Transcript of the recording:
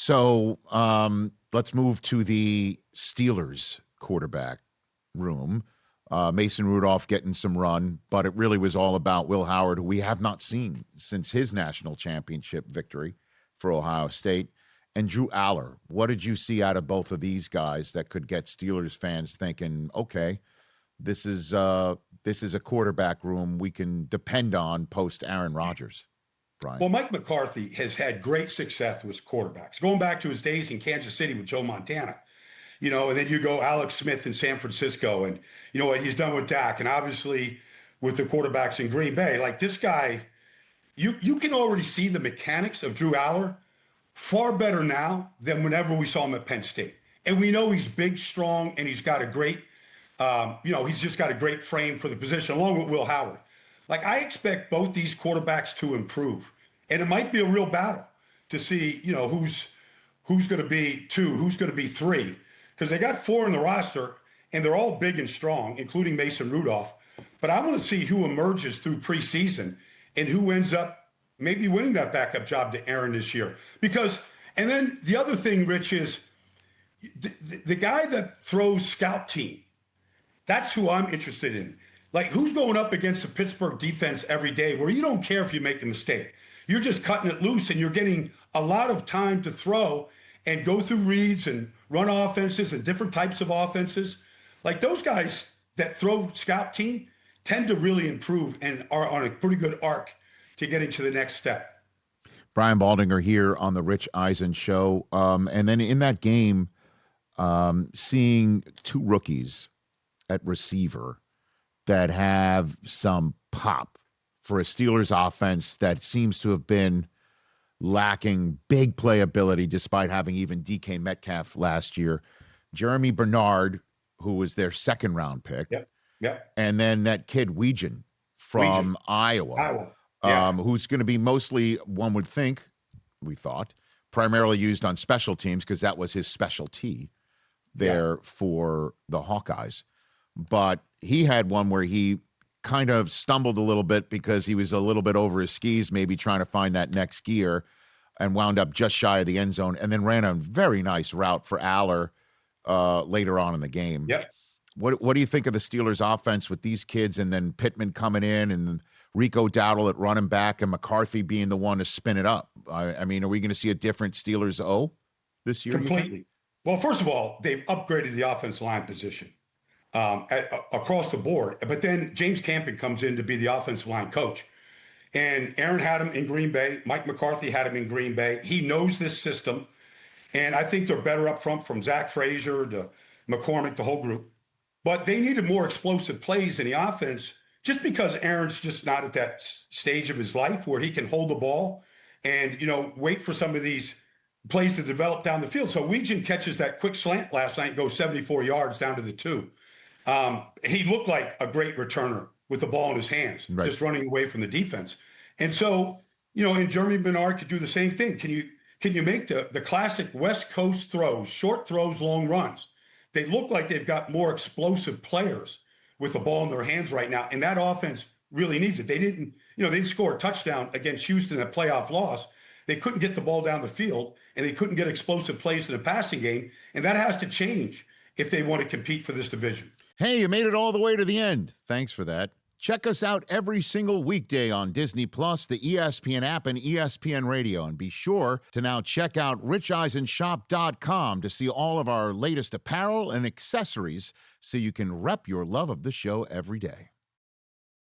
So let's move to the Steelers quarterback room. Mason Rudolph getting some run, but it really was all about Will Howard, who we have not seen since his national championship victory for Ohio State, and Drew Aller. What did you see out of both of these guys that could get Steelers fans thinking, okay, this is a quarterback room we can depend on post Aaron Rodgers? Brian. Well, Mike McCarthy has had great success with quarterbacks, going back to his days in Kansas City with Joe Montana. And then you go Alex Smith in San Francisco, and what he's done with Dak, and obviously with the quarterbacks in Green Bay. Like this guy, you can already see the mechanics of Drew Aller far better now than whenever we saw him at Penn State. And we know he's big, strong, and he's got a great, he's just got a great frame for the position, along with Will Howard. Like I expect both these quarterbacks to improve, and it might be a real battle to see, who's going to be 2, who's going to be 3. Because they got 4 in the roster, and they're all big and strong, including Mason Rudolph. But I want to see who emerges through preseason and who ends up maybe winning that backup job to Aaron this year. And then the other thing, Rich, is the guy that throws scout team, that's who I'm interested in. Like, who's going up against the Pittsburgh defense every day where you don't care if you make a mistake. You're just cutting it loose, and you're getting a lot of time to throw and go through reads and run offenses and different types of offenses. Like those guys that throw scout team tend to really improve and are on a pretty good arc to getting to the next step. Brian Baldinger here on the Rich Eisen Show. And then in that game, seeing 2 rookies at receiver that have some pop for a Steelers offense that seems to have been lacking big playability despite having even DK Metcalf last year. Jeremy Bernard, who was their 2nd-round pick. Yep. And then that kid Weegan from Iowa. Who's going to be mostly, one would think, we thought, primarily used on special teams because that was his specialty there for the Hawkeyes. But he had one where he kind of stumbled a little bit because he was a little bit over his skis, maybe trying to find that next gear, and wound up just shy of the end zone, and then ran a very nice route for Aller later on in the game. Yep. What do you think of the Steelers offense with these kids, and then Pittman coming in, and Rico Dowdle at running back, and McCarthy being the one to spin it up? I mean, are we going to see a different Steelers this year? Completely. Well, first of all, they've upgraded the offensive line position across the board. But then James Campen comes in to be the offensive line coach. And Aaron had him in Green Bay. Mike McCarthy had him in Green Bay. He knows this system. And I think they're better up front, from Zach Frazier to McCormick, the whole group. But they needed more explosive plays in the offense, just because Aaron's just not at that stage of his life where he can hold the ball and, wait for some of these plays to develop down the field. So Weegan catches that quick slant last night and goes 74 yards down to the 2. He looked like a great returner with the ball in his hands, right, just running away from the defense. And so, and Jeremy Bernard could do the same thing. Can you make the classic West Coast throws, short throws, long runs? They look like they've got more explosive players with the ball in their hands right now, and that offense really needs it. They didn't score a touchdown against Houston, a playoff loss. They couldn't get the ball down the field, and they couldn't get explosive plays in the passing game, and that has to change if they want to compete for this division. Hey, you made it all the way to the end. Thanks for that. Check us out every single weekday on Disney+, the ESPN app, and ESPN Radio. And be sure to now check out richeisenshop.com to see all of our latest apparel and accessories so you can rep your love of the show every day.